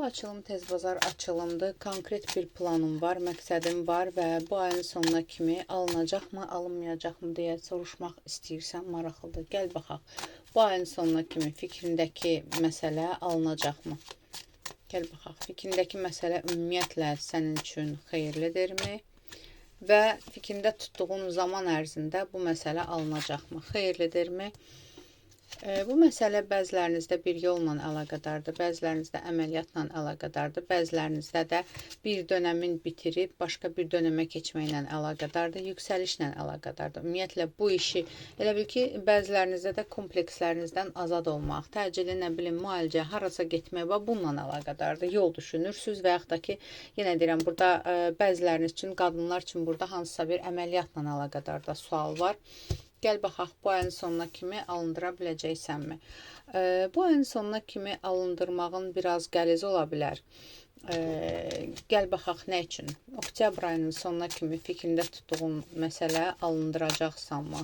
Bu açılım tez bazar açılımdır. Konkret bir planım var, məqsədim var və bu ayın sonuna kimi alınacaqmı, alınmayacaqmı deyə soruşmaq istəyirsən, maraqlıdır. Gəl baxaq. Bu ayın sonuna kimi fikrindəki məsələ alınacaqmı? Gəl baxaq. Fikrindəki məsələ ümumiyyətlə sənin üçün xeyirlidirmi? Və fikrində tutduğun zaman ərzində bu məsələ alınacaqmı? Xeyirlidirmi? Bu məsələ bəzilərinizdə bir yolla əlaqədardır, bəzilərinizdə əməliyyatla əlaqədardır, bəzilərinizdə də bir dönəmin bitirib başqa bir dönəmə keçməklə əlaqədardır, yüksəlişlə əlaqədardır. Ümumiyyətlə bu işi elə bil ki, bəzilərinizdə də komplekslərinizdən azad olmaq, təcili, nə bilim, müalicə, harasa getmək və bununla əlaqədardır. Yol düşünürsüz və yaxud da ki, yenə deyirəm, burada bəziləriniz üçün, qadınlar üçün burada hansısa bir əməliyyatla əlaqədar da sual var. Gəl baxaq, bu ayın sonuna kimi alındıra biləcəksənmi? Bu ayın sonuna kimi alındırmağın biraz qəliz ola bilər. Gəl baxaq, nə üçün? Oktyabr ayının sonuna kimi fikrində tutduğun məsələ alındıracaqsanmı?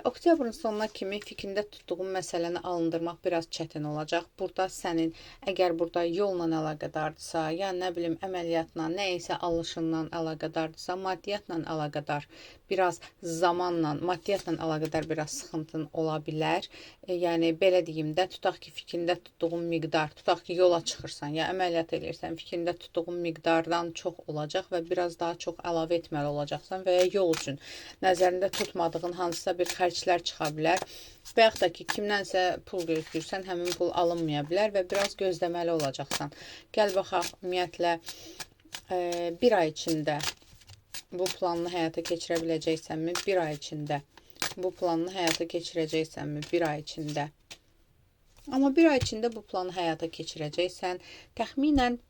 Oktyabrın sonuna kimi fikrində tutduğun məsələni alındırmaq biraz çətin olacaq. Burada sənin, əgər burada yolla əlaqədardırsa, ya nə bilim əməliyyatla, nəyəsə alışından əlaqədardırsa, maddiyyatla əlaqədar, biraz zamanla, maddiyyatla əlaqədar biraz sıxıntın ola bilər. Yəni, belə deyim də, tutaq ki, fikrində tutduğun miqdar, tutaq ki, yola çıxırsan, ya əməliyyat edirsən, fikrində tutduğun miqdardan çox olacaq və biraz daha çox əlavə etməli olacaqsan və ya yol üçün nəzərində tutmadığın hansısa bir xərclər çıxa bilər və yaxud da ki, kimdənsə pul gözləyirsən, həmin pul alınmaya bilər və biraz gözləməli olacaqsan. Gəl baxaq, ümumiyyətlə, bir ay içində bu planını həyata keçirə biləcəksənmi? Bir ay içində bu planını həyata keçirəcəksənmi? Bir ay içində. Amma bir ay içində bu planı həyata keçirəcəksən, təxminən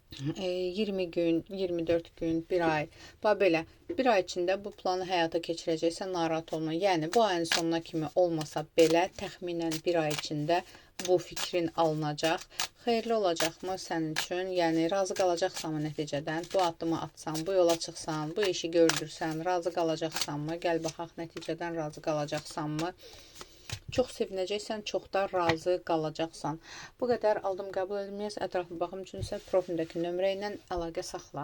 20 gün, 24 gün, bir ay, belə bir ay içində bu planı həyata keçirəcəksən, narahat olma. Yəni, bu ayın sonuna kimi olmasa belə, təxminən bir ay içində bu fikrin alınacaq. Xeyirli olacaqmı sənin üçün? Yəni, razı qalacaqsanmı nəticədən? Bu addımı atsan, bu yola çıxsan, bu işi gördürsən, razı qalacaqsanmı? Gəl baxaq, nəticədən razı qalacaqsanmı? Çox sevinəcəksən, çox da razı qalacaqsan. Bu qədər aldım, qəbul edilməyəsə, ətraflı baxım üçün isə profildəki nömrə ilə əlaqə saxla.